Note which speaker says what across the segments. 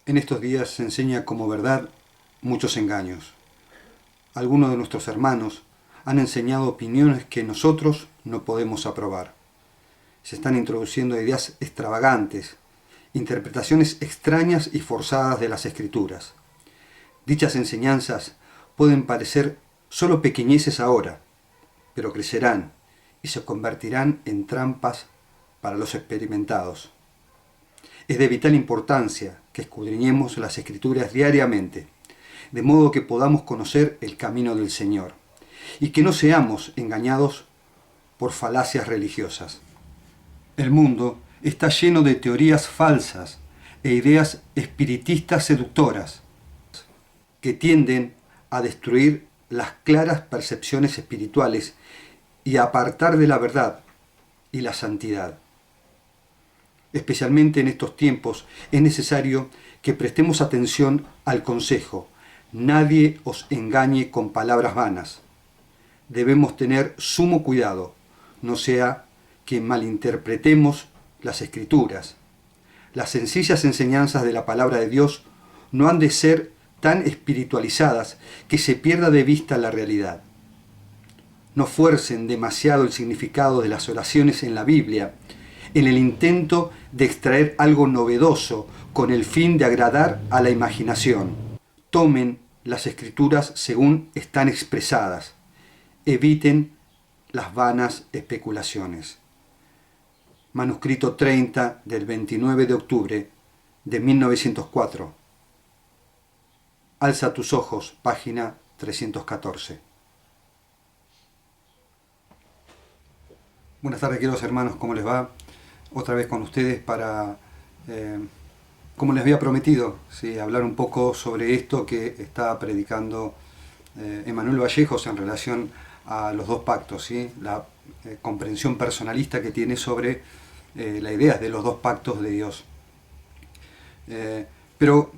Speaker 1: En estos días se enseña como verdad muchos engaños. Algunos de nuestros hermanos han enseñado opiniones que nosotros no podemos aprobar. Se están introduciendo ideas extravagantes, interpretaciones extrañas y forzadas de las Escrituras. Dichas enseñanzas pueden parecer solo pequeñeces ahora, pero crecerán y se convertirán en trampas para los experimentados. Es de vital importancia que escudriñemos las Escrituras diariamente, de modo que podamos conocer el camino del Señor y que no seamos engañados por falacias religiosas. El mundo está lleno de teorías falsas e ideas espiritistas seductoras que tienden a destruir las claras percepciones espirituales y a apartar de la verdad y la santidad. Especialmente en estos tiempos es necesario que prestemos atención al consejo: nadie os engañe con palabras vanas. Debemos tener sumo cuidado, no sea que malinterpretemos las Escrituras. Las sencillas enseñanzas de la palabra de Dios no han de ser tan espiritualizadas que se pierda de vista la realidad. No fuercen demasiado el significado de las oraciones en la Biblia, en el intento de extraer algo novedoso con el fin de agradar a la imaginación. Tomen las Escrituras según están expresadas. Eviten las vanas especulaciones. Manuscrito 30 del 29 de octubre de 1904. Alza tus ojos, página 314. Buenas tardes, queridos hermanos, ¿cómo les va? Otra vez con ustedes para, como les había prometido, ¿sí?, hablar un poco sobre esto que está predicando Emanuel Vallejos en relación a los dos pactos, ¿sí?, la comprensión personalista que tiene sobre la idea de los dos pactos de Dios. Pero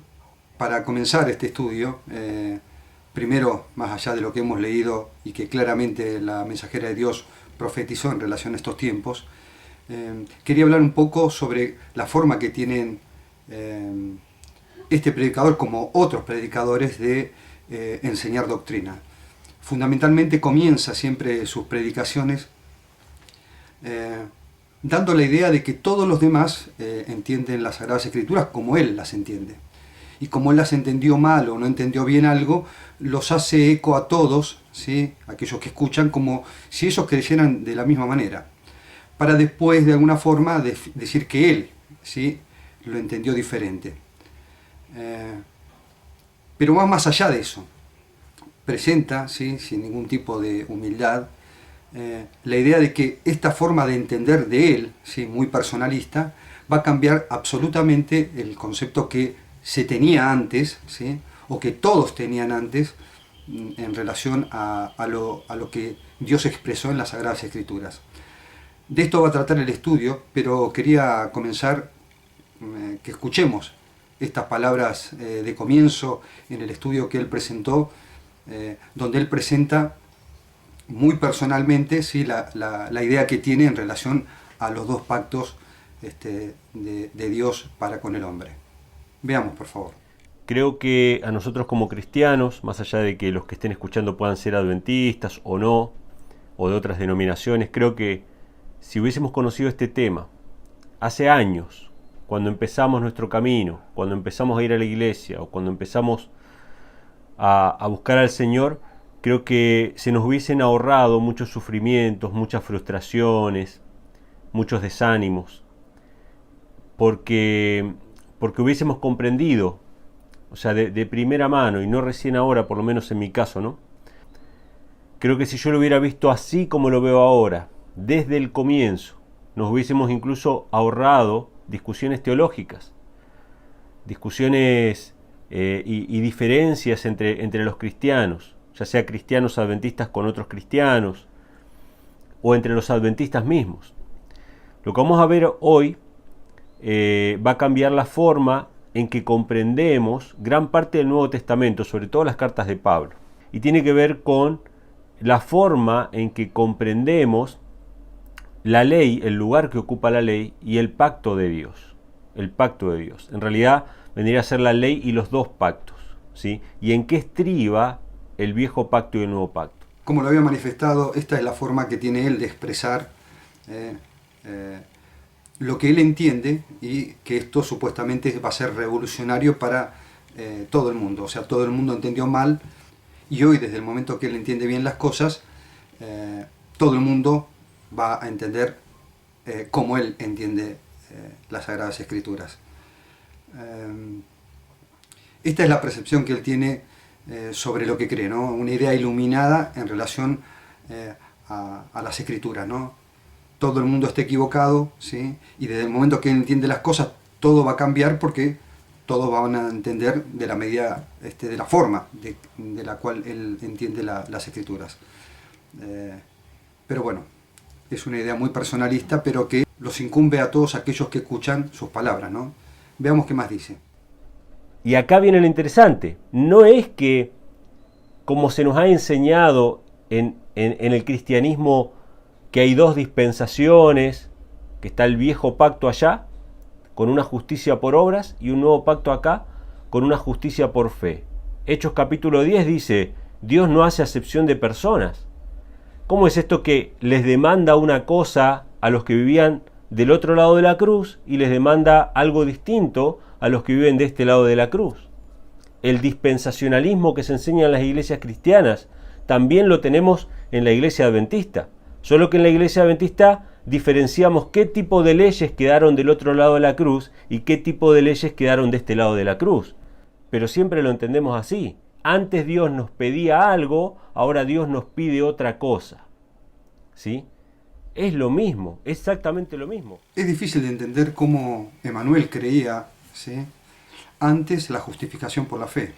Speaker 1: para comenzar este estudio, primero, más allá de lo que hemos leído y que claramente la mensajera de Dios profetizó en relación a estos tiempos, quería hablar un poco sobre la forma que tienen este predicador, como otros predicadores, de enseñar doctrina. Fundamentalmente comienza siempre sus predicaciones dando la idea de que todos los demás entienden las Sagradas Escrituras como él las entiende. Y como él las entendió mal o no entendió bien algo, los hace eco a todos, ¿sí?, aquellos que escuchan, como si ellos creyeran de la misma manera, para después de alguna forma decir que él, ¿sí?, lo entendió diferente. Pero va más allá de eso. Presenta, ¿sí?, sin ningún tipo de humildad, la idea de que esta forma de entender de él, ¿sí?, muy personalista, va a cambiar absolutamente el concepto que se tenía antes, ¿sí?, o que todos tenían antes en relación a lo que Dios expresó en las Sagradas Escrituras. De esto va a tratar el estudio, pero quería comenzar que escuchemos estas palabras de comienzo en el estudio que él presentó, donde él presenta muy personalmente, ¿sí?, la idea que tiene en relación a los dos pactos de Dios para con el hombre. Veamos, por favor.
Speaker 2: Creo que a nosotros como cristianos, más allá de que los que estén escuchando puedan ser adventistas o no, o de otras denominaciones, creo que si hubiésemos conocido este tema hace años, cuando empezamos nuestro camino, cuando empezamos a ir a la iglesia o cuando empezamos a buscar al Señor, creo que se nos hubiesen ahorrado muchos sufrimientos, muchas frustraciones, muchos desánimos, porque hubiésemos comprendido, o sea, de primera mano, y no recién ahora, por lo menos en mi caso, ¿no? Creo que si yo lo hubiera visto así como lo veo ahora, desde el comienzo, nos hubiésemos incluso ahorrado discusiones teológicas, discusiones y diferencias entre los cristianos, ya sea cristianos adventistas con otros cristianos, o entre los adventistas mismos. Lo que vamos a ver hoy va a cambiar la forma en que comprendemos gran parte del Nuevo Testamento, sobre todo las cartas de Pablo, y tiene que ver con la forma en que comprendemos la ley, el lugar que ocupa la ley y el pacto de Dios. El pacto de Dios. En realidad vendría a ser la ley y los dos pactos, ¿sí? ¿Y en qué estriba el viejo pacto y el nuevo pacto?
Speaker 1: Como lo había manifestado, esta es la forma que tiene él de expresar lo que él entiende, y que esto supuestamente va a ser revolucionario para todo el mundo. O sea, todo el mundo entendió mal, y hoy, desde el momento que él entiende bien las cosas, todo el mundo va a entender cómo él entiende las Sagradas Escrituras. Esta es la percepción que él tiene sobre lo que cree, ¿no? Una idea iluminada en relación a las Escrituras, ¿no? Todo el mundo está equivocado, ¿sí? Y desde el momento que él entiende las cosas, todo va a cambiar, porque todos van a entender de la medida, de la forma de la cual él entiende las Escrituras. Pero bueno, es una idea muy personalista, pero que los incumbe a todos aquellos que escuchan sus palabras, ¿no? Veamos qué más dice.
Speaker 2: Y acá viene lo interesante. No es que, como se nos ha enseñado en el cristianismo, que hay dos dispensaciones, que está el viejo pacto allá, con una justicia por obras, y un nuevo pacto acá, con una justicia por fe. Hechos capítulo 10 dice, Dios no hace acepción de personas. ¿Cómo es esto que les demanda una cosa a los que vivían del otro lado de la cruz y les demanda algo distinto a los que viven de este lado de la cruz? El dispensacionalismo que se enseña en las iglesias cristianas también lo tenemos en la iglesia adventista. Solo que en la iglesia adventista diferenciamos qué tipo de leyes quedaron del otro lado de la cruz y qué tipo de leyes quedaron de este lado de la cruz. Pero siempre lo entendemos así. Antes Dios nos pedía algo, ahora Dios nos pide otra cosa. ¿Sí? Es lo mismo, exactamente lo mismo.
Speaker 1: Es difícil de entender cómo Emmanuel creía, ¿sí?, antes la justificación por la fe.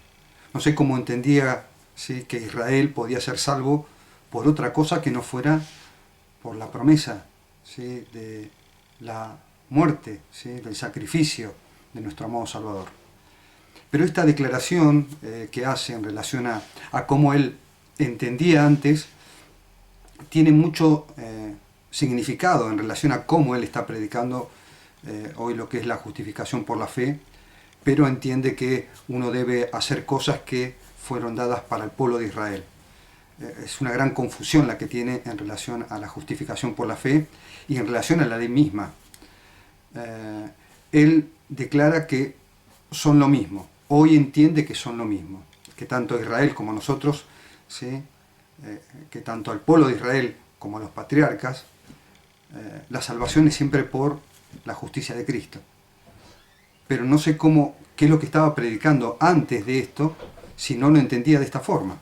Speaker 1: No sé cómo entendía, ¿sí?, que Israel podía ser salvo por otra cosa que no fuera por la promesa, ¿sí?, de la muerte, ¿sí?, del sacrificio de nuestro amado Salvador. Pero esta declaración que hace en relación a cómo él entendía antes, tiene mucho significado en relación a cómo él está predicando hoy lo que es la justificación por la fe, pero entiende que uno debe hacer cosas que fueron dadas para el pueblo de Israel. Es una gran confusión la que tiene en relación a la justificación por la fe y en relación a la ley misma. Él declara que son lo mismo. Hoy entiende que son lo mismo, que tanto Israel como nosotros, ¿sí?, que tanto al pueblo de Israel como a los patriarcas, la salvación es siempre por la justicia de Cristo. Pero no sé qué es lo que estaba predicando antes de esto, si no lo entendía de esta forma.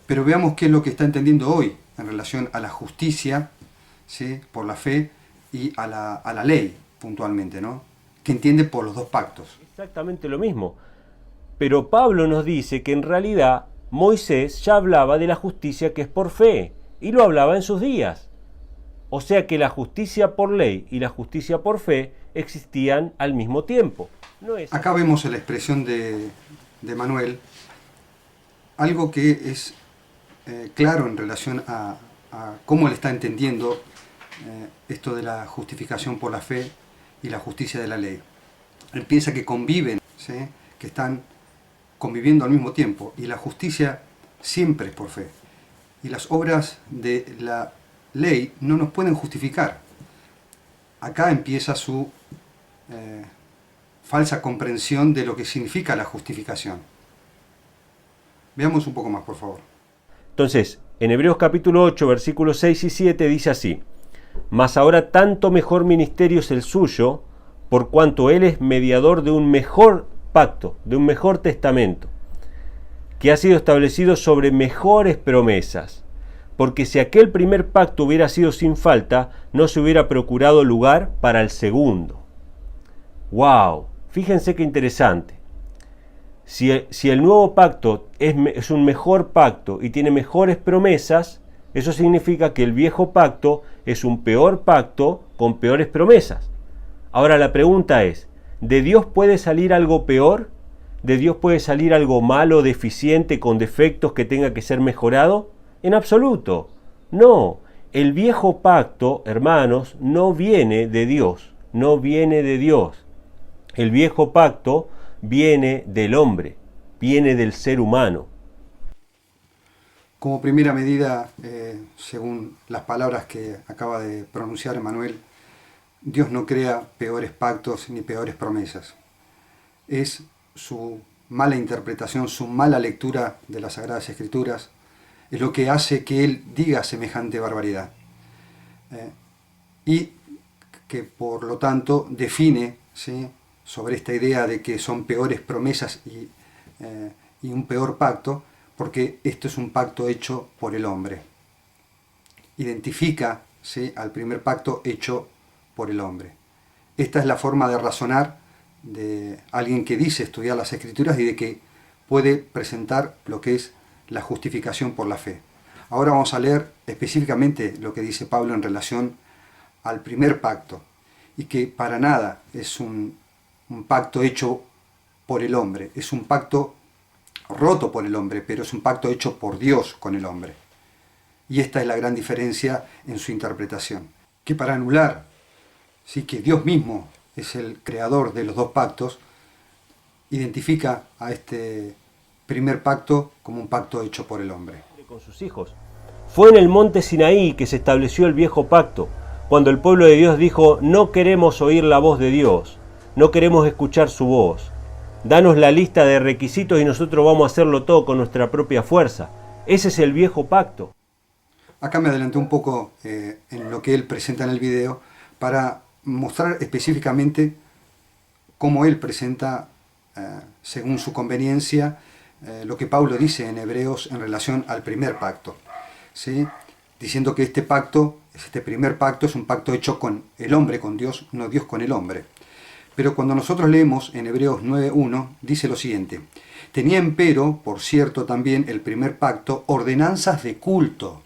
Speaker 1: Pero veamos qué es lo que está entendiendo hoy en relación a la justicia, ¿sí?, por la fe, y a la ley puntualmente, ¿no?, que entiende por los dos pactos.
Speaker 2: Exactamente lo mismo. Pero Pablo nos dice que en realidad Moisés ya hablaba de la justicia que es por fe, y lo hablaba en sus días. O sea que la justicia por ley y la justicia por fe existían al mismo tiempo. No es
Speaker 1: Acá vemos en la expresión de Manuel algo que es claro en relación a cómo él está entendiendo esto de la justificación por la fe y la justicia de la ley. Él piensa que conviven, ¿sí?, que están conviviendo al mismo tiempo, y la justicia siempre es por fe. Y las obras de la ley no nos pueden justificar. Acá empieza su falsa comprensión de lo que significa la justificación. Veamos un poco más, por favor.
Speaker 2: Entonces, en Hebreos capítulo 8, versículos 6 y 7 dice así: Mas ahora tanto mejor ministerio es el suyo, por cuanto él es mediador de un mejor pacto, de un mejor testamento, que ha sido establecido sobre mejores promesas. Porque si aquel primer pacto hubiera sido sin falta, no se hubiera procurado lugar para el segundo. ¡Wow! Fíjense qué interesante. Si el nuevo pacto es un mejor pacto y tiene mejores promesas, eso significa que el viejo pacto es un peor pacto con peores promesas. Ahora la pregunta es, ¿de Dios puede salir algo peor? ¿De Dios puede salir algo malo, deficiente, con defectos que tenga que ser mejorado? En absoluto. No. El viejo pacto, hermanos, no viene de Dios. No viene de Dios. El viejo pacto viene del hombre, viene del ser humano.
Speaker 1: Como primera medida, según las palabras que acaba de pronunciar Emanuel, Dios no crea peores pactos ni peores promesas. Es su mala interpretación, su mala lectura de las Sagradas Escrituras, es lo que hace que Él diga semejante barbaridad. Y que por lo tanto define, ¿sí?, sobre esta idea de que son peores promesas y un peor pacto, porque esto es un pacto hecho por el hombre. Identifica, ¿sí?, al primer pacto hecho por el hombre. Esta es la forma de razonar de alguien que dice estudiar las Escrituras y de que puede presentar lo que es la justificación por la fe. Ahora vamos a leer específicamente lo que dice Pablo en relación al primer pacto, y que para nada es un pacto hecho por el hombre, es un pacto roto por el hombre, pero es un pacto hecho por Dios con el hombre. Y esta es la gran diferencia en su interpretación. Que para anular, sí, que Dios mismo es el creador de los dos pactos, identifica a este primer pacto como un pacto hecho por el hombre.
Speaker 2: Con sus hijos. Fue en el monte Sinaí que se estableció el viejo pacto, cuando el pueblo de Dios dijo: no queremos oír la voz de Dios, no queremos escuchar su voz. Danos la lista de requisitos y nosotros vamos a hacerlo todo con nuestra propia fuerza. Ese es el viejo pacto.
Speaker 1: Acá me adelanté un poco en lo que él presenta en el video para mostrar específicamente cómo él presenta, según su conveniencia, lo que Pablo dice en Hebreos en relación al primer pacto, ¿sí?, diciendo que este primer pacto es un pacto hecho con el hombre, con Dios, no Dios con el hombre. Pero cuando nosotros leemos en Hebreos 9.1, dice lo siguiente: tenía empero, por cierto, también el primer pacto, ordenanzas de culto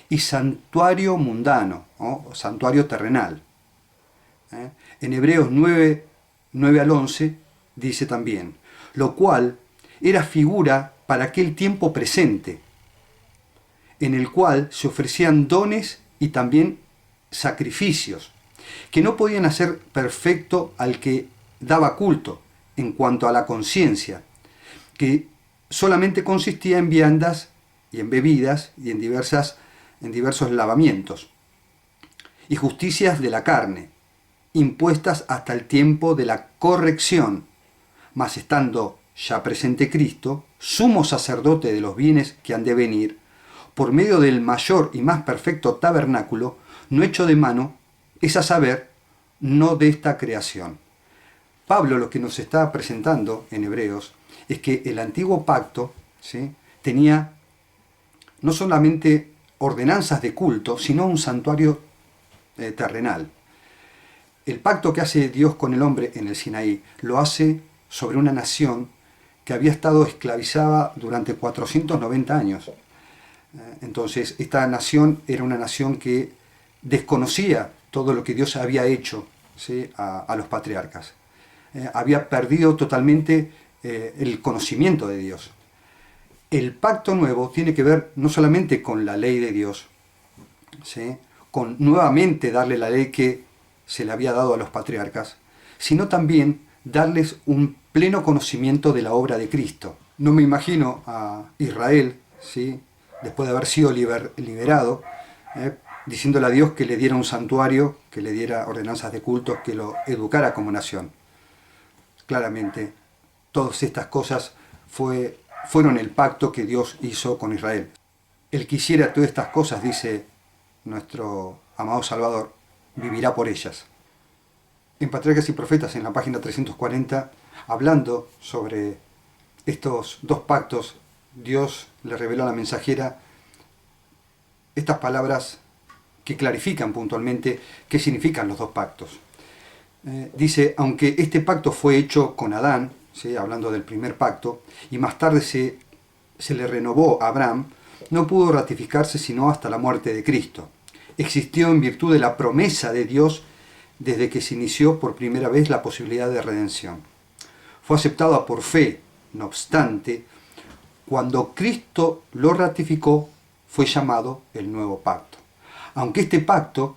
Speaker 1: y santuario mundano, o santuario terrenal. En Hebreos 9 al 11 dice también: lo cual era figura para aquel tiempo presente, en el cual se ofrecían dones y también sacrificios, que no podían hacer perfecto al que daba culto en cuanto a la conciencia, que solamente consistía en viandas y en bebidas y en diversos lavamientos, y justicias de la carne, impuestas hasta el tiempo de la corrección, mas estando ya presente Cristo, sumo sacerdote de los bienes que han de venir, por medio del mayor y más perfecto tabernáculo, no hecho de mano, es a saber, no de esta creación. Pablo lo que nos está presentando en Hebreos es que el antiguo pacto, ¿sí?, tenía no solamente ordenanzas de culto, sino un santuario terrenal. El pacto que hace Dios con el hombre en el Sinaí lo hace sobre una nación que había estado esclavizada durante 490 años. Entonces, esta nación era una nación que desconocía todo lo que Dios había hecho, ¿sí?, a los patriarcas. Había perdido totalmente el conocimiento de Dios. El pacto nuevo tiene que ver no solamente con la ley de Dios, ¿sí?, con nuevamente darle la ley que se le había dado a los patriarcas, sino también darles un pleno conocimiento de la obra de Cristo. No me imagino a Israel, ¿sí?, después de haber sido liberado, diciéndole a Dios que le diera un santuario, que le diera ordenanzas de culto, que lo educara como nación. Claramente, todas estas cosas fueron el pacto que Dios hizo con Israel. El que hiciera todas estas cosas, dice nuestro amado Salvador, vivirá por ellas. En Patriarcas y Profetas, en la página 340, hablando sobre estos dos pactos, Dios le reveló a la mensajera estas palabras que clarifican puntualmente qué significan los dos pactos. Dice: aunque este pacto fue hecho con Adán, ¿sí?, hablando del primer pacto, y más tarde se le renovó a Abraham, no pudo ratificarse sino hasta la muerte de Cristo. Existió en virtud de la promesa de Dios desde que se inició por primera vez la posibilidad de redención. Fue aceptada por fe, no obstante, cuando Cristo lo ratificó, fue llamado el nuevo pacto. Aunque este pacto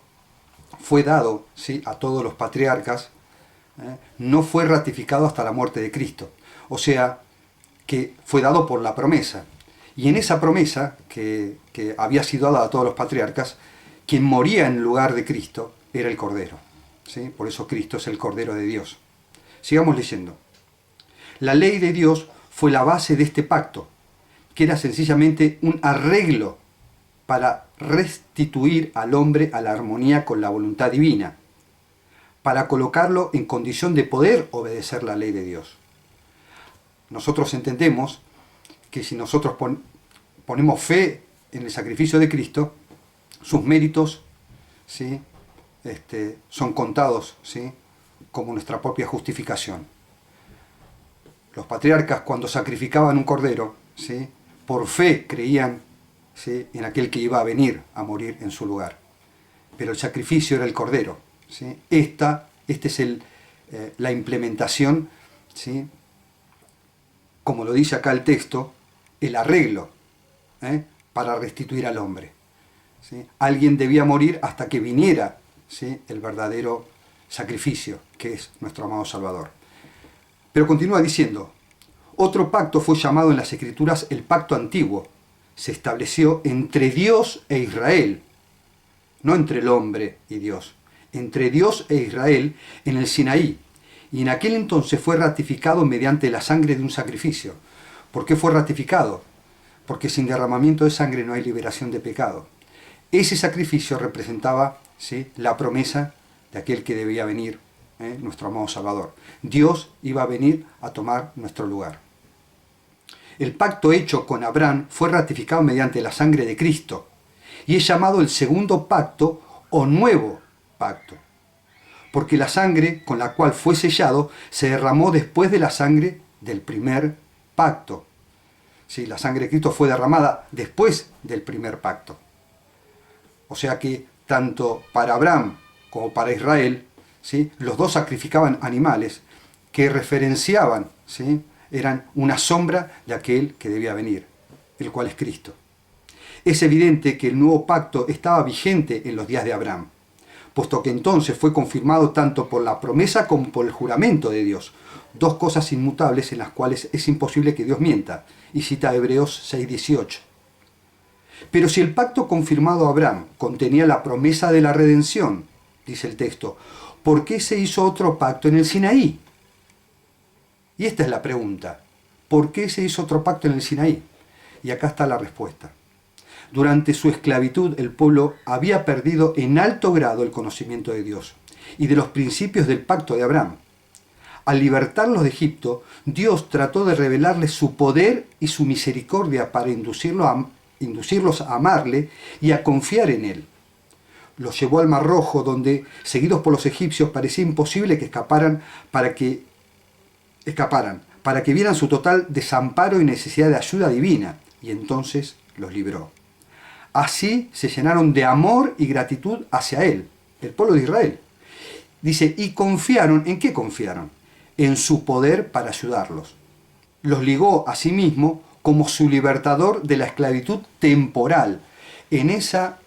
Speaker 1: fue dado, ¿sí?, a todos los patriarcas, no fue ratificado hasta la muerte de Cristo. O sea, que fue dado por la promesa. Y en esa promesa, que había sido dada a todos los patriarcas, quien moría en lugar de Cristo era el Cordero. ¿Sí? Por eso Cristo es el Cordero de Dios. Sigamos leyendo. La ley de Dios fue la base de este pacto, que era sencillamente un arreglo para restituir al hombre a la armonía con la voluntad divina, para colocarlo en condición de poder obedecer la ley de Dios. Nosotros entendemos que si nosotros ponemos fe en el sacrificio de Cristo, sus méritos, ¿sí?, son contados, ¿sí?, como nuestra propia justificación. Los patriarcas, cuando sacrificaban un cordero, ¿sí?, por fe creían, ¿sí?, en aquel que iba a venir a morir en su lugar. Pero el sacrificio era el cordero, ¿sí? Esta es la implementación, ¿sí?, como lo dice acá el texto, el arreglo, para restituir al hombre, ¿sí? Alguien debía morir hasta que viniera, ¿sí?, el verdadero sacrificio, que es nuestro amado Salvador. Pero continúa diciendo, otro pacto fue llamado en las Escrituras el pacto antiguo. Se estableció entre Dios e Israel, no entre el hombre y Dios, entre Dios e Israel en el Sinaí. Y en aquel entonces fue ratificado mediante la sangre de un sacrificio. ¿Por qué fue ratificado? Porque sin derramamiento de sangre no hay liberación de pecado. Ese sacrificio representaba, ¿sí?, la promesa de aquel que debía venir, nuestro amado Salvador. Dios iba a venir a tomar nuestro lugar. El pacto hecho con Abraham fue ratificado mediante la sangre de Cristo y es llamado el segundo pacto o nuevo pacto, porque la sangre con la cual fue sellado se derramó después de la sangre del primer pacto. Sí, la sangre de Cristo fue derramada después del primer pacto. O sea que tanto para Abraham como para Israel, ¿sí?, los dos sacrificaban animales que referenciaban, ¿sí?, eran una sombra de aquel que debía venir, el cual es Cristo. Es evidente que el nuevo pacto estaba vigente en los días de Abraham, puesto que entonces fue confirmado tanto por la promesa como por el juramento de Dios, dos cosas inmutables en las cuales es imposible que Dios mienta, y cita Hebreos 6:18. Pero si el pacto confirmado a Abraham contenía la promesa de la redención, dice el texto, ¿por qué se hizo otro pacto en el Sinaí? Y esta es la pregunta, ¿por qué se hizo otro pacto en el Sinaí? Y acá está la respuesta. Durante su esclavitud el pueblo había perdido en alto grado el conocimiento de Dios y de los principios del pacto de Abraham. Al libertarlos de Egipto, Dios trató de revelarles su poder y su misericordia para inducirlos a amarle y a confiar en él. Los llevó al Mar Rojo, donde, seguidos por los egipcios, parecía imposible que escaparan para que vieran su total desamparo y necesidad de ayuda divina, y entonces los libró. Así se llenaron de amor y gratitud hacia él, el pueblo de Israel. Dice, y confiaron, ¿en qué confiaron? En su poder para ayudarlos. Los ligó a sí mismo como su libertador de la esclavitud temporal. En esa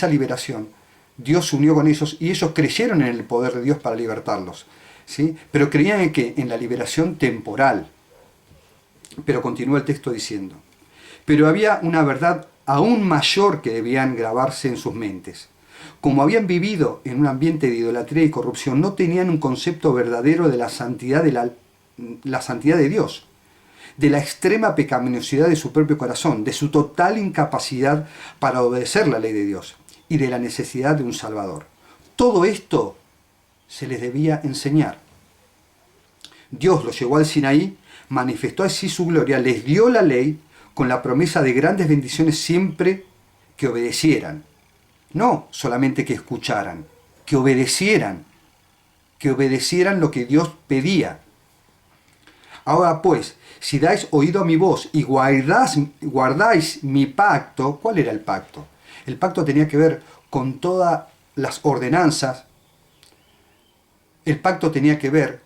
Speaker 1: liberación, Dios se unió con ellos y ellos creyeron en el poder de Dios para libertarlos, ¿sí? Pero creían en que en la liberación temporal. Pero continúa el texto diciendo, pero había una verdad aún mayor que debían grabarse en sus mentes. Como habían vivido en un ambiente de idolatría y corrupción, no tenían un concepto verdadero de la santidad la santidad de Dios, de la extrema pecaminosidad de su propio corazón, de su total incapacidad para obedecer la ley de Dios y de la necesidad de un Salvador. Todo esto se les debía enseñar. Dios los llevó al Sinaí, manifestó así su gloria, les dio la ley con la promesa de grandes bendiciones siempre que obedecieran. No solamente que escucharan, que obedecieran lo que Dios pedía. Ahora pues, si dais oído a mi voz y guardáis mi pacto, ¿cuál era el pacto? El pacto tenía que ver con todas las ordenanzas. El pacto tenía que ver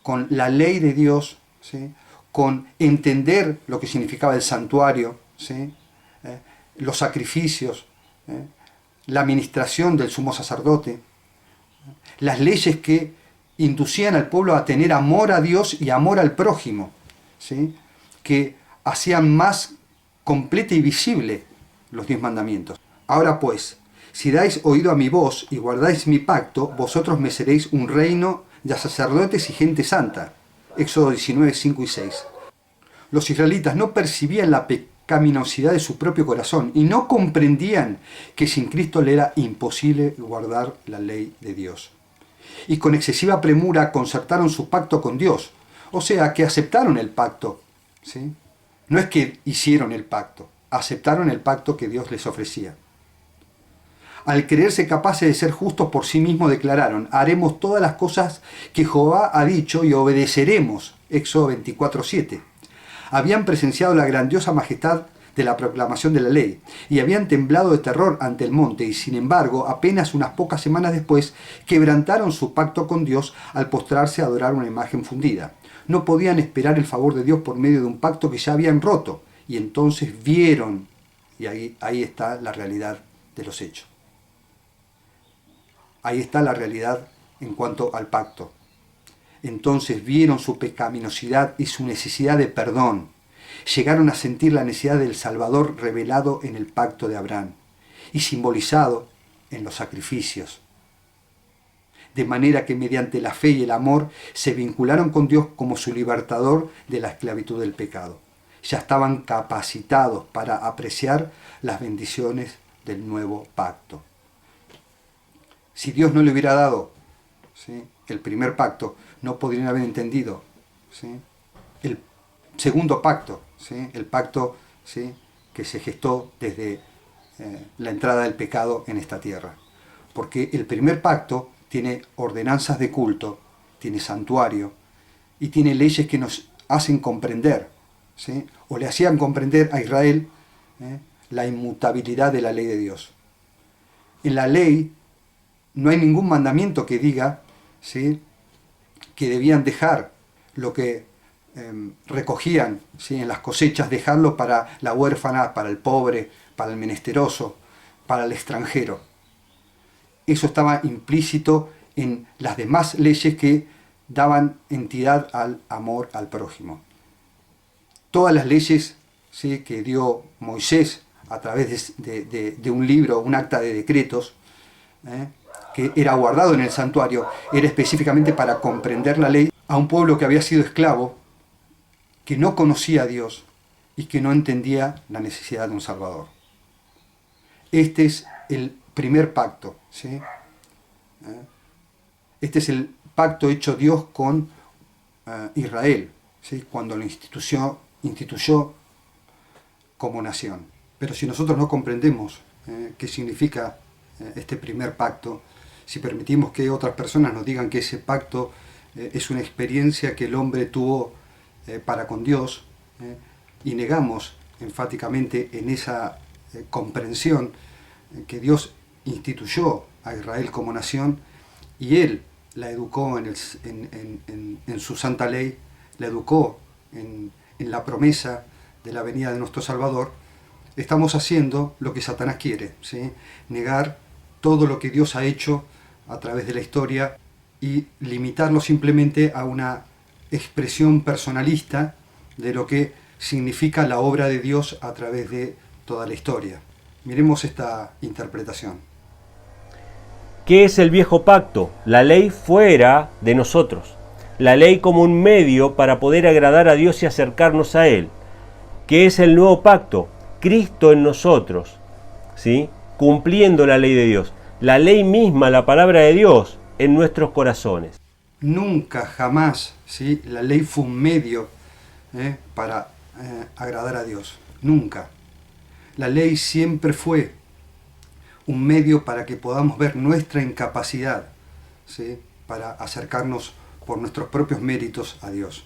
Speaker 1: con la ley de Dios, ¿sí?, con entender lo que significaba el santuario, ¿sí?, los sacrificios, la administración del sumo sacerdote, las leyes que inducían al pueblo a tener amor a Dios y amor al prójimo, ¿sí? Que hacían más completa y visible los 10 mandamientos. Ahora pues, si dais oído a mi voz y guardáis mi pacto, vosotros me seréis un reino de sacerdotes y gente santa. Éxodo 19, 5 y 6. Los israelitas no percibían la pecaminosidad de su propio corazón y no comprendían que sin Cristo le era imposible guardar la ley de Dios. Y con excesiva premura concertaron su pacto con Dios. O sea, que aceptaron el pacto, ¿sí? No es que hicieron el pacto, aceptaron el pacto que Dios les ofrecía. Al creerse capaces de ser justos por sí mismos, declararon: haremos todas las cosas que Jehová ha dicho y obedeceremos. Éxodo 24, 7. Habían presenciado la grandiosa majestad de la proclamación de la ley y habían temblado de terror ante el monte, y sin embargo, apenas unas pocas semanas después, quebrantaron su pacto con Dios al postrarse a adorar una imagen fundida. No podían esperar el favor de Dios por medio de un pacto que ya habían roto, y entonces vieron, y ahí está la realidad de los hechos. Ahí está la realidad en cuanto al pacto. Entonces vieron su pecaminosidad y su necesidad de perdón. Llegaron a sentir la necesidad del Salvador revelado en el pacto de Abraham y simbolizado en los sacrificios. De manera que mediante la fe y el amor se vincularon con Dios como su libertador de la esclavitud del pecado. Ya estaban capacitados para apreciar las bendiciones del nuevo pacto. Si Dios no le hubiera dado, ¿sí?, el primer pacto, no podrían haber entendido, ¿sí?, el segundo pacto, ¿sí?, el pacto, ¿sí?, que se gestó desde la entrada del pecado en esta tierra. Porque el primer pacto tiene ordenanzas de culto, tiene santuario y tiene leyes que nos hacen comprender, ¿sí?, o le hacían comprender a Israel la inmutabilidad de la ley de Dios. En la ley no hay ningún mandamiento que diga, ¿sí?, que debían dejar lo que recogían, ¿sí?, en las cosechas, dejarlo para la huérfana, para el pobre, para el menesteroso, para el extranjero. Eso estaba implícito en las demás leyes que daban entidad al amor al prójimo. Todas las leyes, ¿sí?, que dio Moisés a través de un libro, un acta de decretos, que era guardado en el santuario, era específicamente para comprender la ley a un pueblo que había sido esclavo, que no conocía a Dios y que no entendía la necesidad de un Salvador. Este es el primer pacto, ¿sí? Este es el pacto hecho Dios con Israel, ¿sí?, cuando lo instituyó como nación. Pero si nosotros no comprendemos qué significa este primer pacto, si permitimos que otras personas nos digan que ese pacto es una experiencia que el hombre tuvo para con Dios, y negamos enfáticamente en esa comprensión que Dios instituyó a Israel como nación y Él la educó en su santa ley, la educó en la promesa de la venida de nuestro Salvador, estamos haciendo lo que Satanás quiere, ¿sí?, negar todo lo que Dios ha hecho a través de la historia y limitarlo simplemente a una expresión personalista de lo que significa la obra de Dios a través de toda la historia. Miremos esta interpretación.
Speaker 2: ¿Qué es el viejo pacto? La ley fuera de nosotros. La ley como un medio para poder agradar a Dios y acercarnos a Él. ¿Qué es el nuevo pacto? Cristo en nosotros, ¿sí?, cumpliendo la ley de Dios. La ley misma, la palabra de Dios, en nuestros corazones.
Speaker 1: Nunca, jamás, ¿sí?, la ley fue un medio para agradar a Dios. Nunca. La ley siempre fue un medio para que podamos ver nuestra incapacidad, ¿sí?, para acercarnos por nuestros propios méritos a Dios.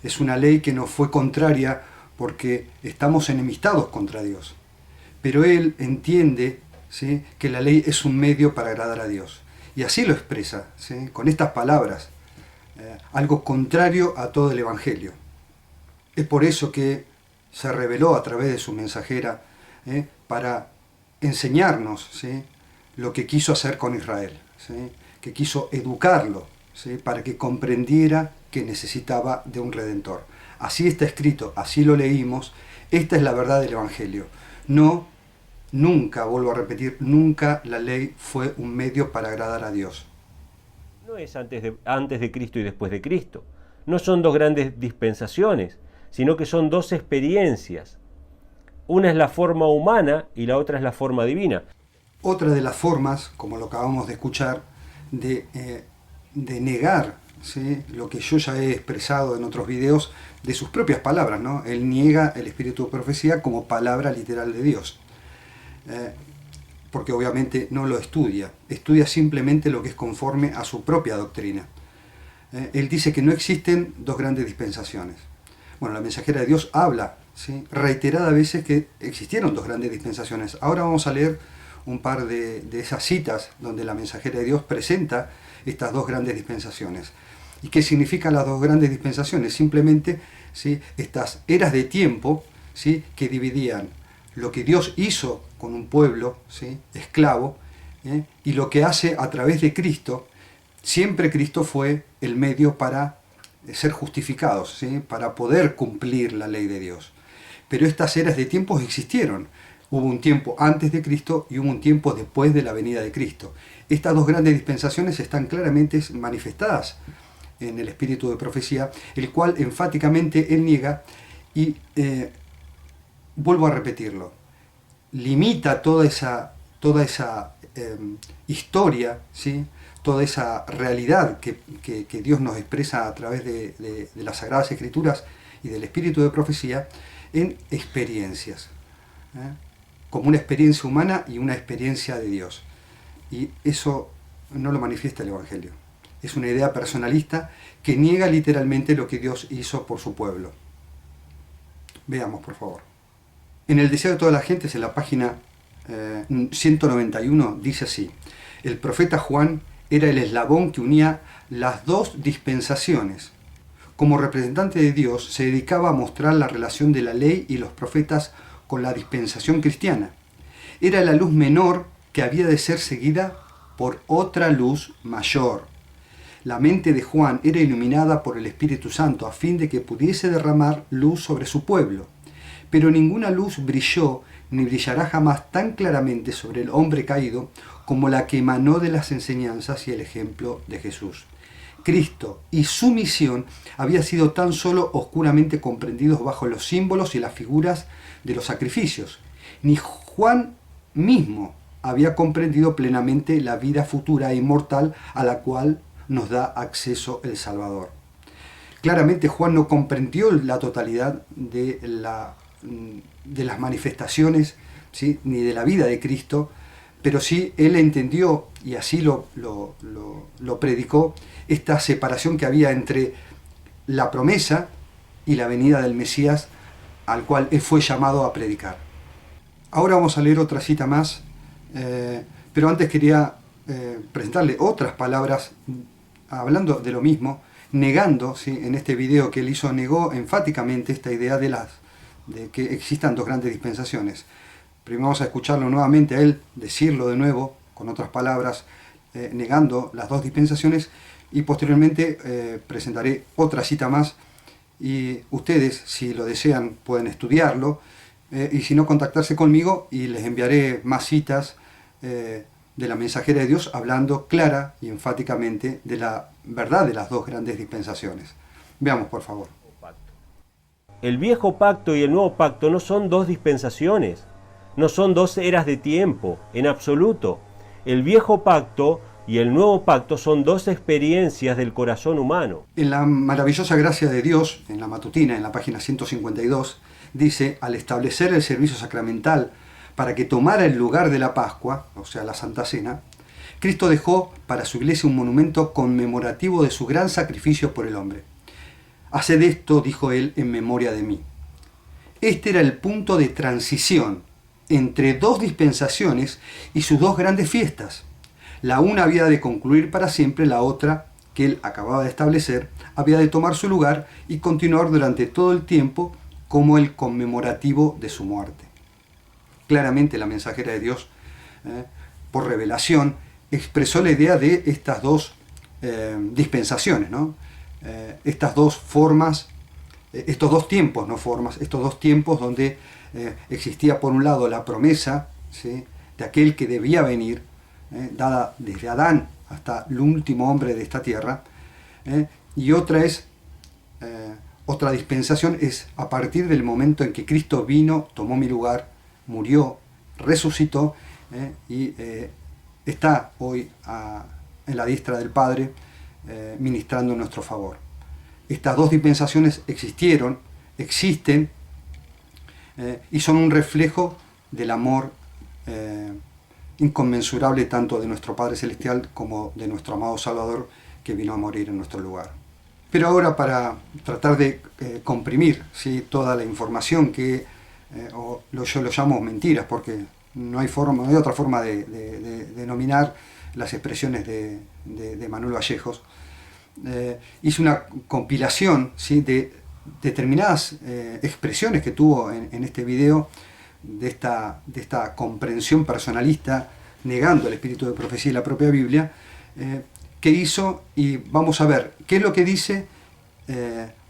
Speaker 1: Es una ley que nos fue contraria porque estamos enemistados contra Dios. Pero Él entiende, ¿sí?, que la ley es un medio para agradar a Dios. Y así lo expresa, ¿sí?, con estas palabras, algo contrario a todo el Evangelio. Es por eso que se reveló a través de su mensajera para enseñarnos, ¿sí?, lo que quiso hacer con Israel, ¿sí?, que quiso educarlo, ¿sí? Para que comprendiera que necesitaba de un Redentor. Así está escrito, así lo leímos. Esta es la verdad del Evangelio. No, nunca, vuelvo a repetir, nunca la ley fue un medio para agradar a Dios.
Speaker 2: No es antes de Cristo y después de Cristo. No son dos grandes dispensaciones, sino que son dos experiencias. Una es la forma humana y la otra es la forma divina.
Speaker 1: Otra de las formas, como lo acabamos de escuchar, de negar, ¿sí?, lo que yo ya he expresado en otros videos, de sus propias palabras, ¿no? Él niega el espíritu de profecía como palabra literal de Dios. Porque obviamente no lo estudia simplemente lo que es conforme a su propia doctrina. Él dice que no existen dos grandes dispensaciones. Bueno, la mensajera de Dios habla, ¿sí?, reiteradas veces que existieron dos grandes dispensaciones. Ahora vamos a leer un par de esas citas donde la mensajera de Dios presenta estas dos grandes dispensaciones. ¿Y qué significan las dos grandes dispensaciones? Simplemente, ¿sí?, estas eras de tiempo, ¿sí?, que dividían lo que Dios hizo con un pueblo, ¿sí?, esclavo, y lo que hace a través de Cristo. Siempre Cristo fue el medio para ser justificados, ¿sí?, para poder cumplir la ley de Dios. Pero estas eras de tiempos existieron. Hubo un tiempo antes de Cristo y hubo un tiempo después de la venida de Cristo. Estas dos grandes dispensaciones están claramente manifestadas en el espíritu de profecía, el cual enfáticamente él niega y, vuelvo a repetirlo, limita toda esa historia, ¿sí?, toda esa realidad que Dios nos expresa a través de las Sagradas Escrituras y del espíritu de profecía en experiencias, como una experiencia humana y una experiencia de Dios. Y eso no lo manifiesta el Evangelio. Es una idea personalista que niega literalmente lo que Dios hizo por su pueblo. Veamos, por favor. En el deseo de todas las gentes, en la página 191, dice así: el profeta Juan era el eslabón que unía las dos dispensaciones. Como representante de Dios, se dedicaba a mostrar la relación de la ley y los profetas con la dispensación cristiana. Era la luz menor que había de ser seguida por otra luz mayor. La mente de Juan era iluminada por el Espíritu Santo a fin de que pudiese derramar luz sobre su pueblo. Pero ninguna luz brilló ni brillará jamás tan claramente sobre el hombre caído como la que emanó de las enseñanzas y el ejemplo de Jesús. Cristo y su misión habían sido tan solo oscuramente comprendidos bajo los símbolos y las figuras de los sacrificios. Ni Juan mismo había comprendido plenamente la vida futura e inmortal a la cual nos da acceso el Salvador. Claramente Juan no comprendió la totalidad de las manifestaciones, ¿sí?, ni de la vida de Cristo, pero sí él entendió, y así lo predicó, esta separación que había entre la promesa y la venida del Mesías, al cual él fue llamado a predicar. Ahora vamos a leer otra cita más, pero antes quería presentarle otras palabras hablando de lo mismo, negando, ¿sí?, en este video que él hizo, negó enfáticamente esta idea de que existan dos grandes dispensaciones. Primero vamos a escucharlo nuevamente a él decirlo de nuevo, con otras palabras, negando las dos dispensaciones, y posteriormente presentaré otra cita más, y ustedes, si lo desean, pueden estudiarlo, y si no, contactarse conmigo y les enviaré más citas de la mensajera de Dios hablando clara y enfáticamente de la verdad de las dos grandes dispensaciones. Veamos, por favor.
Speaker 2: El viejo pacto y el nuevo pacto no son dos dispensaciones, no son dos eras de tiempo, en absoluto. El viejo pacto y el nuevo pacto son dos experiencias del corazón humano.
Speaker 1: En la maravillosa gracia de Dios, en la matutina, en la página 152, dice: al establecer el servicio sacramental para que tomara el lugar de la Pascua, o sea, la Santa Cena, Cristo dejó para su iglesia un monumento conmemorativo de su gran sacrificio por el hombre. Haced esto, dijo él, en memoria de mí. Este era el punto de transición entre dos dispensaciones y sus dos grandes fiestas. La una había de concluir para siempre, la otra, que él acababa de establecer, había de tomar su lugar y continuar durante todo el tiempo como el conmemorativo de su muerte. Claramente la mensajera de Dios, por revelación, expresó la idea de estas dos dispensaciones, ¿no? Estas dos formas, estos dos tiempos, no formas, estos dos tiempos donde existía por un lado la promesa, ¿sí?, de aquel que debía venir, dada desde Adán hasta el último hombre de esta tierra, y otra dispensación es a partir del momento en que Cristo vino, tomó mi lugar, murió, resucitó, y está hoy en la diestra del Padre, ministrando en nuestro favor. Estas dos dispensaciones existieron, existen, y son un reflejo del amor inconmensurable tanto de nuestro Padre Celestial como de nuestro amado Salvador, que vino a morir en nuestro lugar. Pero ahora, para tratar de comprimir, ¿sí?, toda la información que yo lo llamo mentiras, porque no hay otra forma de denominar las expresiones de Manuel Vallejos, hice una compilación, ¿sí?, de determinadas expresiones que tuvo en este video, de esta comprensión personalista, negando el espíritu de profecía y la propia Biblia, que hizo, y vamos a ver qué es lo que dice,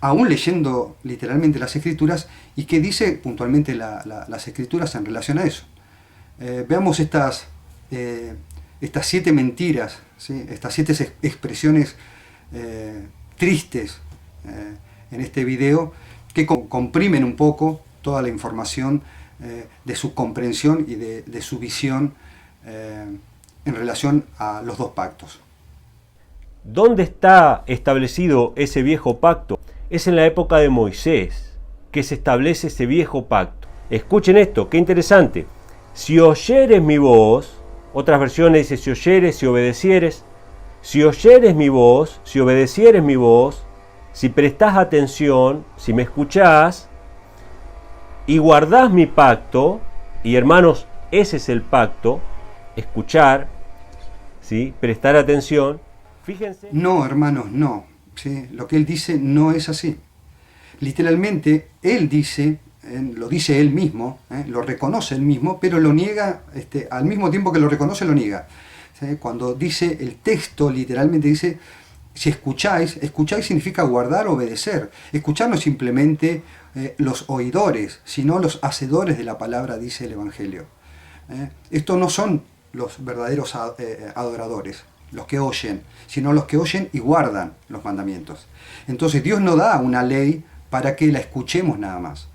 Speaker 1: aún leyendo literalmente las Escrituras, y qué dice puntualmente las Escrituras en relación a eso. Veamos estas 7 mentiras, ¿sí?, estas 7 expresiones tristes en este video, que comprimen un poco toda la información de su comprensión y de su visión en relación a los dos pactos.
Speaker 2: ¿Dónde está establecido ese viejo pacto? Es en la época de Moisés que se establece ese viejo pacto. Escuchen esto, qué interesante. Si oyeres mi voz, otras versiones dicen si oyeres, si obedecieres. Si oyeres mi voz, si obedecieres mi voz, si prestás atención, si me escuchás y guardás mi pacto, y hermanos, ese es el pacto, escuchar, ¿sí?, prestar atención. Fíjense.
Speaker 1: No, hermanos, no. ¿Sí? Lo que él dice no es así. Literalmente, él dice, lo dice él mismo, lo reconoce él mismo, pero lo niega, al mismo tiempo que lo reconoce, lo niega. ¿Sí? Cuando dice el texto, literalmente dice, si escucháis significa guardar, obedecer. Escuchar no es simplemente los oidores, sino los hacedores de la palabra, dice el Evangelio. Estos no son los verdaderos adoradores, los que oyen, sino los que oyen y guardan los mandamientos. Entonces Dios no da una ley para que la escuchemos nada más.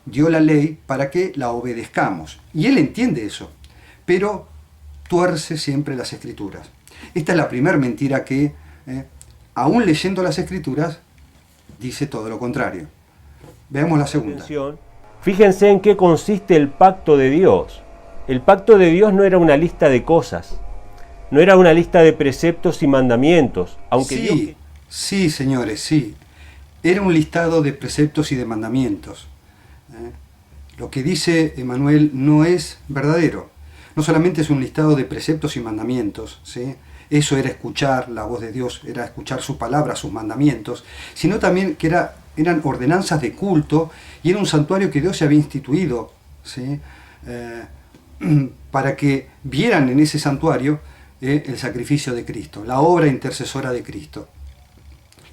Speaker 1: Dio la ley para que la obedezcamos. Y Él entiende eso, pero tuerce siempre las Escrituras. Esta es la primera mentira que, aún leyendo las Escrituras, dice todo lo contrario. Veamos la segunda.
Speaker 2: Fíjense en qué consiste el pacto de Dios. El pacto de Dios no era una lista de cosas, no era una lista de preceptos y mandamientos, aunque
Speaker 1: sí,
Speaker 2: Dios...
Speaker 1: Sí, señores, sí. Era un listado de preceptos y de mandamientos. Lo que dice Emanuel no es verdadero. No solamente es un listado de preceptos y mandamientos, ¿sí? Eso era escuchar la voz de Dios, era escuchar su palabra, sus mandamientos, sino también que eran ordenanzas de culto y era un santuario que Dios se había instituido, ¿sí?, para que vieran en ese santuario el sacrificio de Cristo, la obra intercesora de Cristo.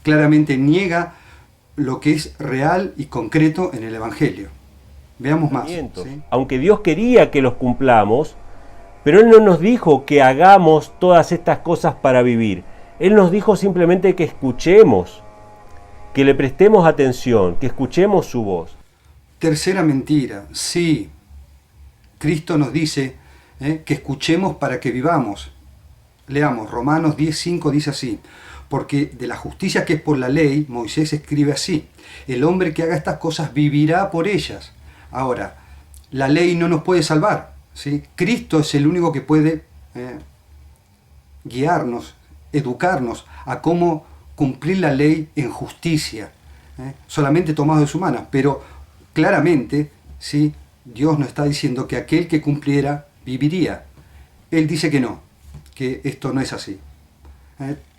Speaker 1: Claramente niega lo que es real y concreto en el Evangelio. Veamos más. ¿Sí?
Speaker 2: Aunque Dios quería que los cumplamos, pero Él no nos dijo que hagamos todas estas cosas para vivir. Él nos dijo simplemente que escuchemos, que le prestemos atención, que escuchemos su voz.
Speaker 1: Tercera mentira, sí. Cristo nos dice que escuchemos para que vivamos. Leamos, Romanos 10:5 dice así: porque de la justicia que es por la ley, Moisés escribe así: el hombre que haga estas cosas vivirá por ellas. Ahora, la ley no nos puede salvar, ¿sí? Cristo es el único que puede guiarnos, educarnos a cómo cumplir la ley en justicia, solamente tomado de su mano. Pero claramente, ¿sí?, Dios nos está diciendo que aquel que cumpliera viviría. Él dice que no, que esto no es así.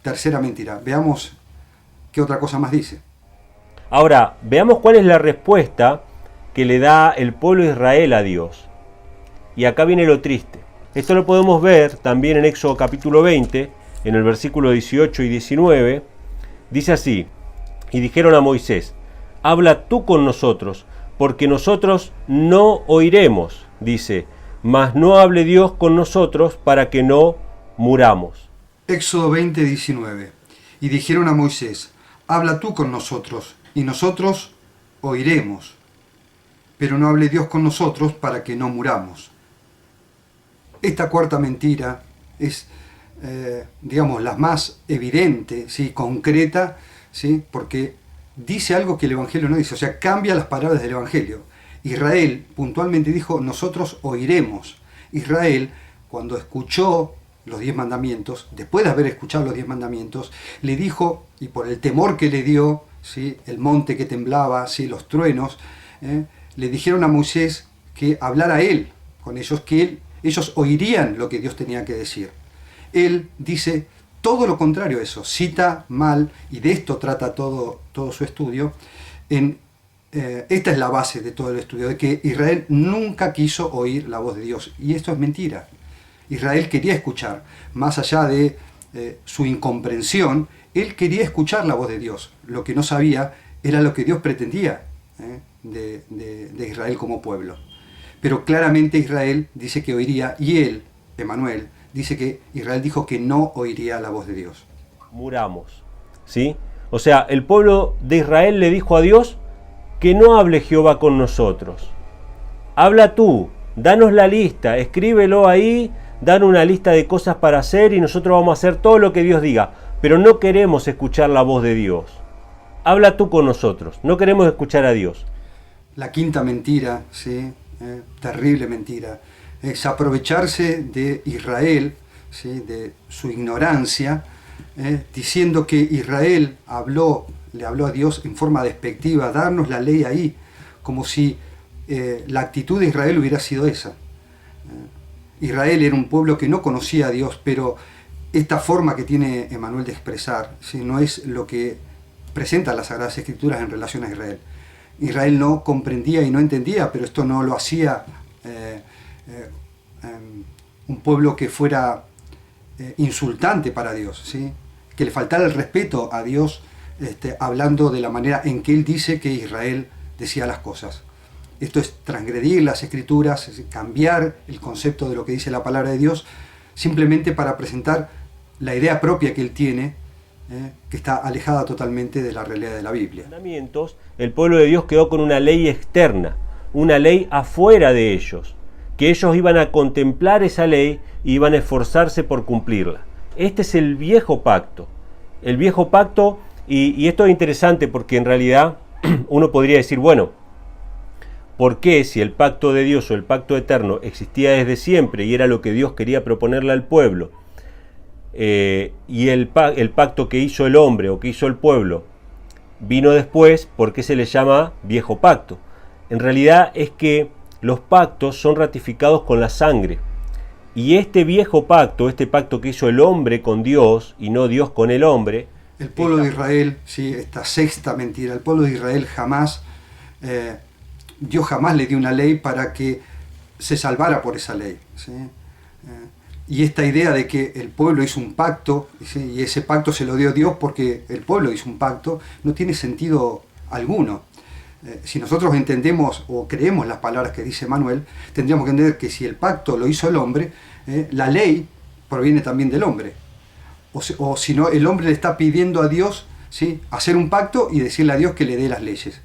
Speaker 1: Tercera mentira. Veamos qué otra cosa más dice.
Speaker 2: Ahora, veamos cuál es la respuesta que le da el pueblo de Israel a Dios. Y acá viene lo triste. Esto lo podemos ver también en Éxodo capítulo 20, en el versículo 18 y 19, dice así: y dijeron a Moisés, habla tú con nosotros, porque nosotros no oiremos, dice, mas no hable Dios con nosotros para que no muramos.
Speaker 1: Éxodo 20, 19. Y dijeron a Moisés, habla tú con nosotros, y nosotros oiremos, pero no hable Dios con nosotros para que no muramos. Esta cuarta mentira es, digamos, la más evidente, ¿sí? Concreta, ¿sí? Porque dice algo que el Evangelio no dice, o sea, cambia las palabras del Evangelio. Israel puntualmente dijo, nosotros oiremos. Israel, cuando escuchó los 10 mandamientos, después de haber escuchado los 10 mandamientos, le dijo, y por el temor que le dio, ¿sí? El monte que temblaba, ¿sí? Los truenos, le dijeron a Moisés que hablara él con ellos, que ellos oirían lo que Dios tenía que decir. Él dice todo lo contrario a eso, cita mal, y de esto trata todo su estudio. Esta es la base de todo el estudio, de que Israel nunca quiso oír la voz de Dios, y esto es mentira. Israel quería escuchar, más allá de su incomprensión, él quería escuchar la voz de Dios. Lo que no sabía era lo que Dios pretendía de Israel como pueblo. Pero claramente Israel dice que oiría, y él, Emanuel, dice que Israel dijo que no oiría la voz de Dios.
Speaker 2: Muramos, ¿sí? O sea, el pueblo de Israel le dijo a Dios que no hable Jehová con nosotros. Habla tú, danos la lista, escríbelo ahí, dan una lista de cosas para hacer y nosotros vamos a hacer todo lo que Dios diga, pero no queremos escuchar la voz de Dios. Habla tú con nosotros, no queremos escuchar a Dios.
Speaker 1: La quinta mentira, ¿sí? Terrible mentira, es aprovecharse de Israel, ¿sí? De su ignorancia, diciendo que Israel le habló a Dios en forma despectiva, darnos la ley ahí, como si la actitud de Israel hubiera sido esa. Israel era un pueblo que no conocía a Dios, pero esta forma que tiene Emanuel de expresar, ¿sí? No es lo que presenta las Sagradas Escrituras en relación a Israel. Israel no comprendía y no entendía, pero esto no lo hacía un pueblo que fuera insultante para Dios, ¿sí? Que le faltara el respeto a Dios, hablando de la manera en que Él dice que Israel decía las cosas. Esto es transgredir las Escrituras, es cambiar el concepto de lo que dice la palabra de Dios, simplemente para presentar la idea propia que Él tiene, que está alejada totalmente de la realidad de la Biblia.
Speaker 2: El pueblo de Dios quedó con una ley externa, una ley afuera de ellos, que ellos iban a contemplar esa ley y iban a esforzarse por cumplirla. Este es el viejo pacto. El viejo pacto, y esto es interesante porque en realidad uno podría decir, bueno, ¿por qué si el pacto de Dios o el pacto eterno existía desde siempre y era lo que Dios quería proponerle al pueblo, y el pacto que hizo el hombre o que hizo el pueblo vino después, ¿por qué se le llama viejo pacto? En realidad es que los pactos son ratificados con la sangre, y este viejo pacto, este pacto que hizo el hombre con Dios y no Dios con el hombre,
Speaker 1: el pueblo de Israel, ¿sí? Esta sexta mentira, el pueblo de Israel jamás, Dios jamás le dio una ley para que se salvara por esa ley, ¿sí? Y esta idea de que el pueblo hizo un pacto, ¿sí? Y ese pacto se lo dio Dios porque el pueblo hizo un pacto, no tiene sentido alguno. Si nosotros entendemos o creemos las palabras que dice Manuel, tendríamos que entender que si el pacto lo hizo el hombre, la ley proviene también del hombre. O si no, el hombre le está pidiendo a Dios, ¿sí? Hacer un pacto y decirle a Dios que le dé las leyes.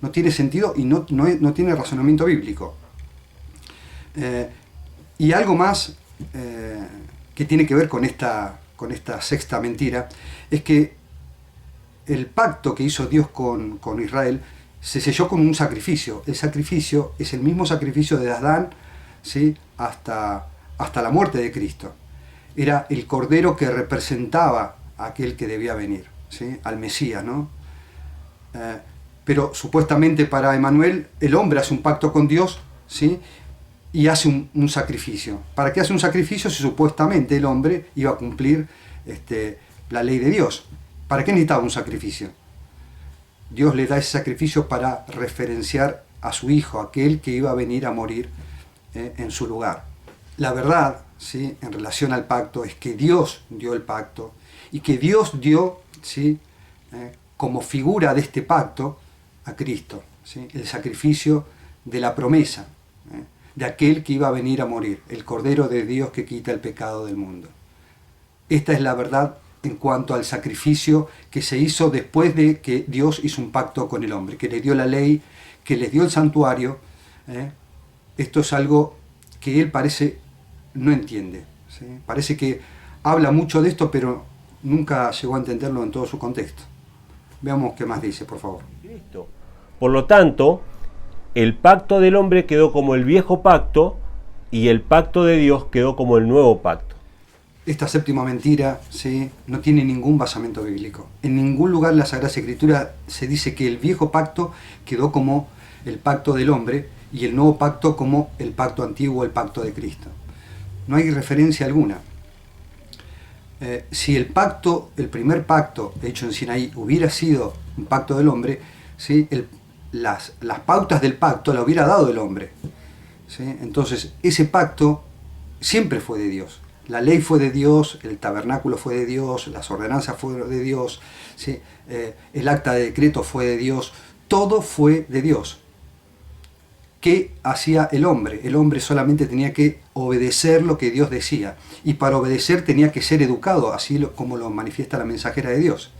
Speaker 1: No tiene sentido y no tiene razonamiento bíblico. Y algo más que tiene que ver con esta sexta mentira, es que el pacto que hizo Dios con Israel se selló con un sacrificio. El sacrificio es el mismo sacrificio de Adán, ¿sí? hasta la muerte de Cristo. Era el cordero que representaba a aquel que debía venir, ¿sí? Al Mesías, ¿no? Pero supuestamente para Emanuel el hombre hace un pacto con Dios, ¿sí? Y hace un sacrificio. ¿Para qué hace un sacrificio si supuestamente el hombre iba a cumplir la ley de Dios? ¿Para qué necesitaba un sacrificio? Dios le da ese sacrificio para referenciar a su hijo, aquel que iba a venir a morir en su lugar. La verdad, ¿sí?, en relación al pacto es que Dios dio el pacto y que Dios dio, ¿sí?, como figura de este pacto a Cristo, ¿sí?, el sacrificio de la promesa, de aquel que iba a venir a morir, el Cordero de Dios que quita el pecado del mundo. Esta es la verdad en cuanto al sacrificio que se hizo después de que Dios hizo un pacto con el hombre, que le dio la ley, que les dio el santuario. Esto es algo que él parece no entiende, ¿sí? Parece que habla mucho de esto, pero nunca llegó a entenderlo en todo su contexto. Veamos qué más dice, por favor.
Speaker 2: Por lo tanto, el pacto del hombre quedó como el viejo pacto y el pacto de Dios quedó como el nuevo pacto.
Speaker 1: Esta séptima mentira, ¿sí?, no tiene ningún basamento bíblico. En ningún lugar en la Sagrada Escritura se dice que el viejo pacto quedó como el pacto del hombre y el nuevo pacto como el pacto antiguo, el pacto de Cristo. No hay referencia alguna. Si el pacto, el primer pacto hecho en Sinaí hubiera sido un pacto del hombre, ¿sí?, las pautas del pacto la hubiera dado el hombre, ¿sí? Entonces ese pacto siempre fue de Dios. La ley fue de Dios, el tabernáculo fue de Dios, las ordenanzas fueron de Dios, ¿sí?, el acta de decreto fue de Dios, todo fue de Dios. ¿Qué hacía el hombre? El hombre solamente tenía que obedecer lo que Dios decía, y para obedecer tenía que ser educado, así como lo manifiesta la mensajera de Dios.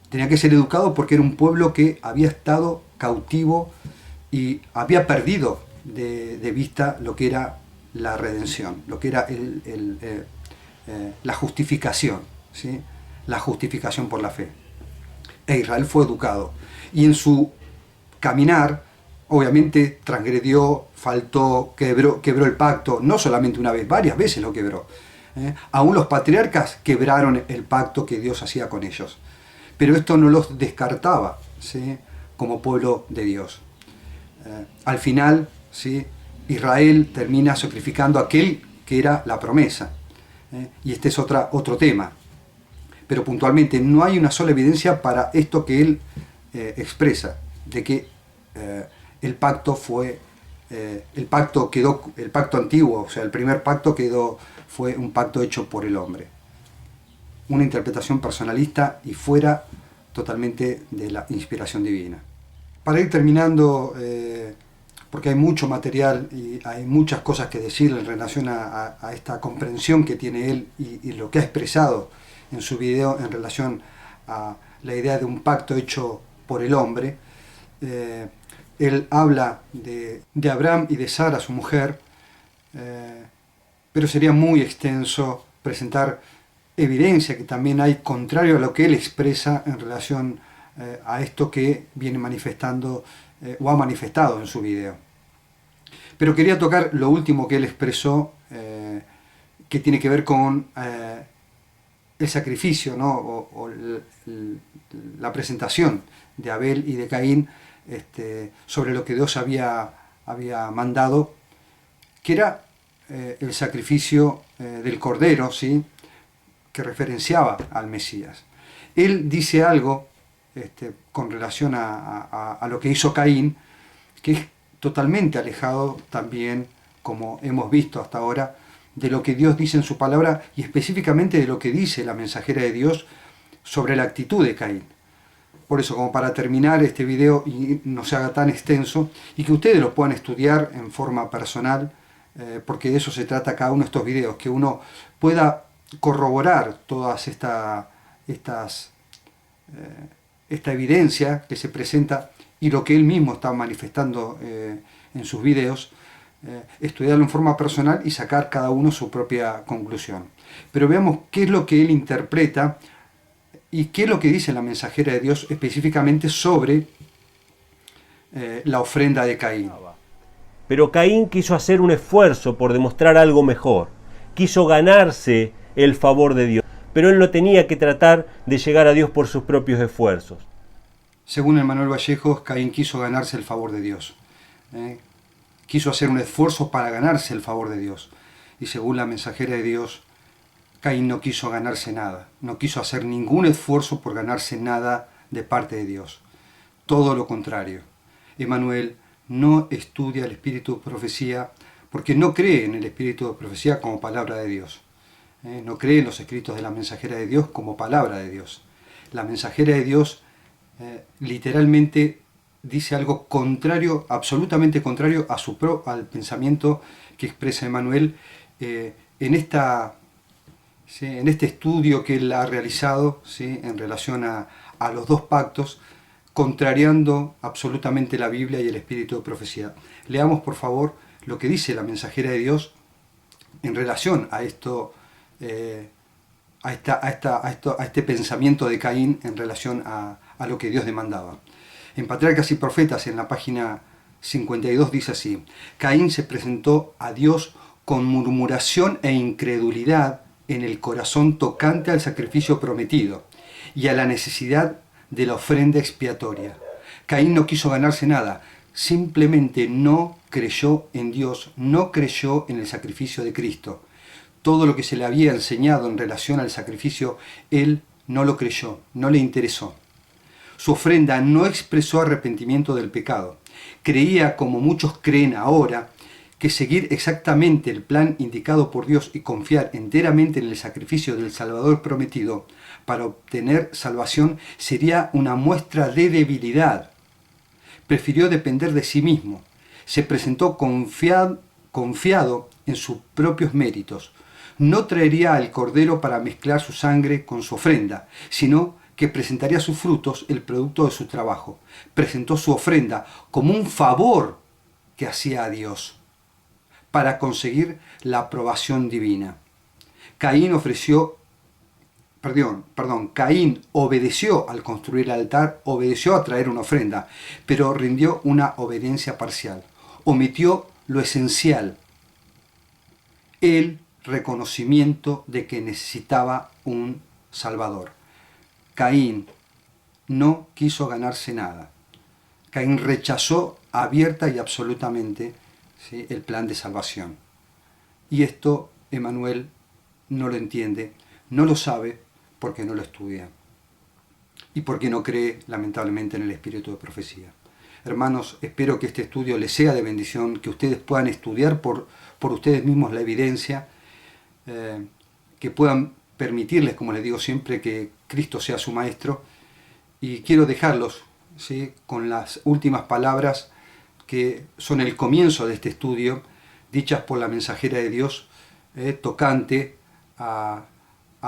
Speaker 1: Tenía que ser educado porque era un pueblo que había estado cautivo y había perdido de vista lo que era la redención, lo que era la justificación, ¿sí?, la justificación por la fe. E Israel fue educado, y en su caminar obviamente transgredió, faltó, quebró el pacto, no solamente una vez, varias veces lo quebró. Aún los patriarcas quebraron el pacto que Dios hacía con ellos. Pero esto no los descartaba, ¿sí?, como pueblo de Dios. Al final, ¿sí?, Israel termina sacrificando a aquel que era la promesa. Y este es otro tema. Pero puntualmente no hay una sola evidencia para esto que él expresa, de que el pacto antiguo, o sea, el primer pacto fue un pacto hecho por el hombre. Una interpretación personalista y fuera totalmente de la inspiración divina. Para ir terminando, porque hay mucho material y hay muchas cosas que decir en relación a esta comprensión que tiene él y lo que ha expresado en su video en relación a la idea de un pacto hecho por el hombre. Él habla de Abraham y de Sara, su mujer, pero sería muy extenso presentar evidencia que también hay contrario a lo que él expresa en relación a esto que viene manifestando o ha manifestado en su video. Pero quería tocar lo último que él expresó, que tiene que ver con el sacrificio, ¿no?, o la presentación de Abel y de Caín, sobre lo que Dios había mandado, que era el sacrificio del Cordero, ¿sí?, que referenciaba al Mesías. Él dice algo con relación a lo que hizo Caín, que es totalmente alejado también, como hemos visto hasta ahora, de lo que Dios dice en su palabra y específicamente de lo que dice la mensajera de Dios sobre la actitud de Caín. Por eso, como para terminar este video y no se haga tan extenso, y que ustedes lo puedan estudiar en forma personal, porque de eso se trata cada uno de estos videos, que uno pueda corroborar todas esta evidencia que se presenta y lo que él mismo está manifestando en sus videos, estudiarlo en forma personal y sacar cada uno su propia conclusión. Pero veamos qué es lo que él interpreta y qué es lo que dice la mensajera de Dios específicamente sobre la ofrenda de Caín.
Speaker 2: Pero Caín quiso hacer un esfuerzo por demostrar algo mejor. Quiso ganarse el favor de Dios. Pero él no tenía que tratar de llegar a Dios por sus propios esfuerzos.
Speaker 1: Según Emmanuel Vallejos, Caín quiso ganarse el favor de Dios. Quiso hacer un esfuerzo para ganarse el favor de Dios. Y según la mensajera de Dios, Caín no quiso ganarse nada. No quiso hacer ningún esfuerzo por ganarse nada de parte de Dios. Todo lo contrario. Emmanuel no estudia el espíritu de profecía porque no cree en el espíritu de profecía como palabra de Dios. No cree en los escritos de la mensajera de Dios como palabra de Dios. La mensajera de Dios literalmente dice algo contrario, absolutamente contrario al pensamiento que expresa Emmanuel en este estudio que él ha realizado, ¿sí?, en relación a los dos pactos, contrariando absolutamente la Biblia y el espíritu de profecía. Leamos, por favor, lo que dice la mensajera de Dios en relación a esto, a este pensamiento de Caín en relación a lo que Dios demandaba. En Patriarcas y Profetas, en la página 52, dice así: Caín se presentó a Dios con murmuración e incredulidad en el corazón tocante al sacrificio prometido y a la necesidad de la ofrenda expiatoria. Caín no quiso ganarse nada, simplemente no creyó en Dios, no creyó en el sacrificio de Cristo. Todo lo que se le había enseñado en relación al sacrificio, él no lo creyó, no le interesó. Su ofrenda no expresó arrepentimiento del pecado. Creía, como muchos creen ahora, que seguir exactamente el plan indicado por Dios y confiar enteramente en el sacrificio del Salvador prometido para obtener salvación sería una muestra de debilidad. Prefirió depender de sí mismo. Se presentó confiado en sus propios méritos. No traería al cordero para mezclar su sangre con su ofrenda, sino que presentaría sus frutos, el producto de su trabajo. Presentó su ofrenda como un favor que hacía a Dios para conseguir la aprobación divina. Caín obedeció al construir el altar, obedeció a traer una ofrenda, pero rindió una obediencia parcial. Omitió lo esencial, el reconocimiento de que necesitaba un Salvador. Caín no quiso ganarse nada. Caín rechazó abierta y absolutamente, ¿sí?, el plan de salvación. Y esto Emmanuel no lo entiende, no lo sabe porque no lo estudia y porque no cree, lamentablemente, en el espíritu de profecía. Hermanos, espero que este estudio les sea de bendición, que ustedes puedan estudiar por ustedes mismos la evidencia, que puedan permitirles, como les digo siempre, que Cristo sea su maestro. Y quiero dejarlos, ¿sí?, con las últimas palabras que son el comienzo de este estudio, dichas por la mensajera de Dios, tocante a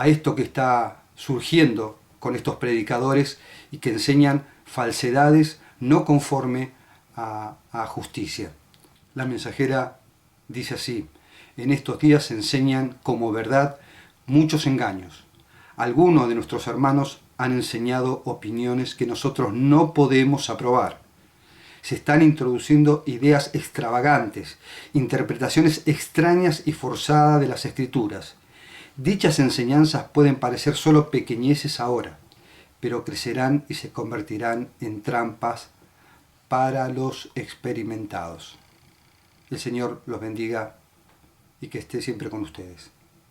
Speaker 1: esto que está surgiendo con estos predicadores y que enseñan falsedades no conforme a justicia. La mensajera dice así: en estos días se enseñan como verdad muchos engaños. Algunos de nuestros hermanos han enseñado opiniones que nosotros no podemos aprobar. Se están introduciendo ideas extravagantes, interpretaciones extrañas y forzadas de las Escrituras. Dichas enseñanzas pueden parecer solo pequeñeces ahora, pero crecerán y se convertirán en trampas para los experimentados. El Señor los bendiga y que esté siempre con ustedes.